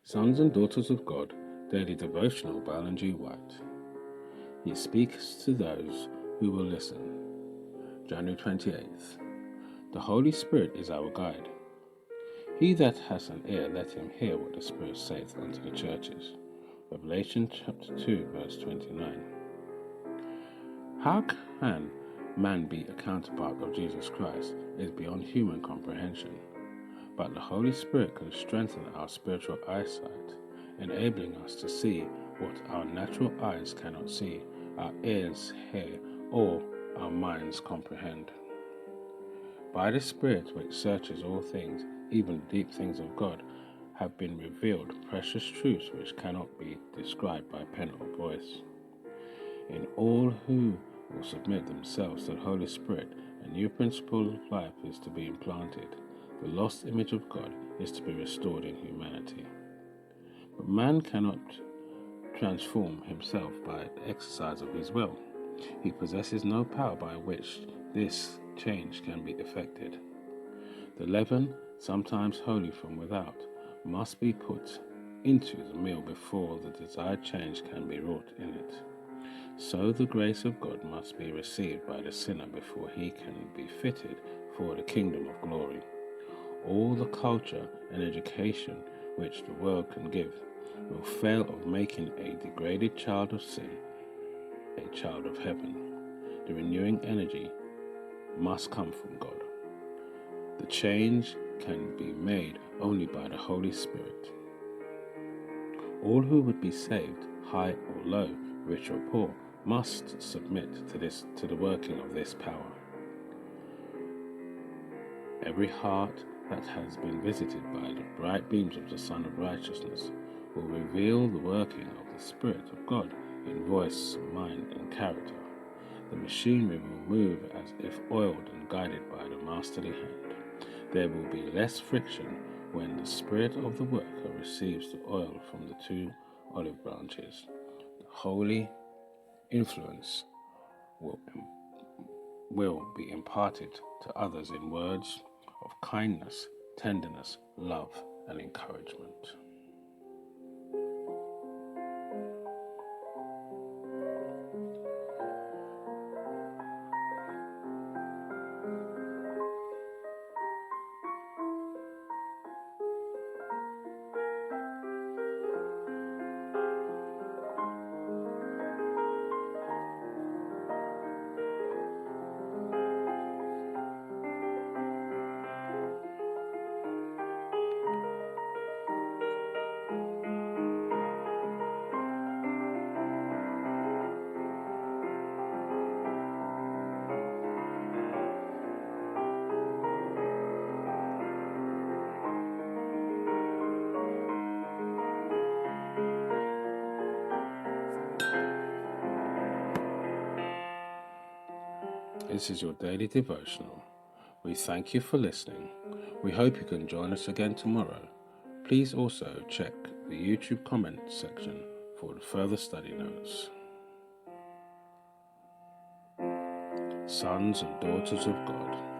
Sons and Daughters of God, Daily Devotional by Ellen G. White. He speaks to those who will listen. January 28th. The Holy Spirit is our guide. He that has an ear, let him hear what the Spirit saith unto the churches. Revelation chapter 2, verse 29. How can man be a counterpart of Jesus Christ is beyond human comprehension. But the Holy Spirit can strengthen our spiritual eyesight, enabling us to see what our natural eyes cannot see, our ears hear, or our minds comprehend. By the Spirit which searches all things, even the deep things of God, have been revealed precious truths which cannot be described by pen or voice. In all who will submit themselves to the Holy Spirit, a new principle of life is to be implanted. The lost image of God is to be restored in humanity. But man cannot transform himself by the exercise of his will. He possesses no power by which this change can be effected. The leaven, sometimes holy from without, must be put into the meal before the desired change can be wrought in it. So the grace of God must be received by the sinner before he can be fitted for the kingdom of glory. All the culture and education which the world can give will fail of making a degraded child of sin a child of heaven. The renewing energy must come from God. The change can be made only by the Holy Spirit. All who would be saved, high or low, rich or poor, must submit to the working of this power. Every heart that has been visited by the bright beams of the Sun of Righteousness will reveal the working of the Spirit of God in voice, mind, and character. The machinery will move as if oiled and guided by the masterly hand. There will be less friction when the spirit of the worker receives the oil from the two olive branches. The holy influence will be imparted to others in words of kindness, tenderness, love, and encouragement. This is your daily devotional. We thank you for listening. We hope you can join us again tomorrow. Please also check the YouTube comment section for the further study notes. Sons and Daughters of God.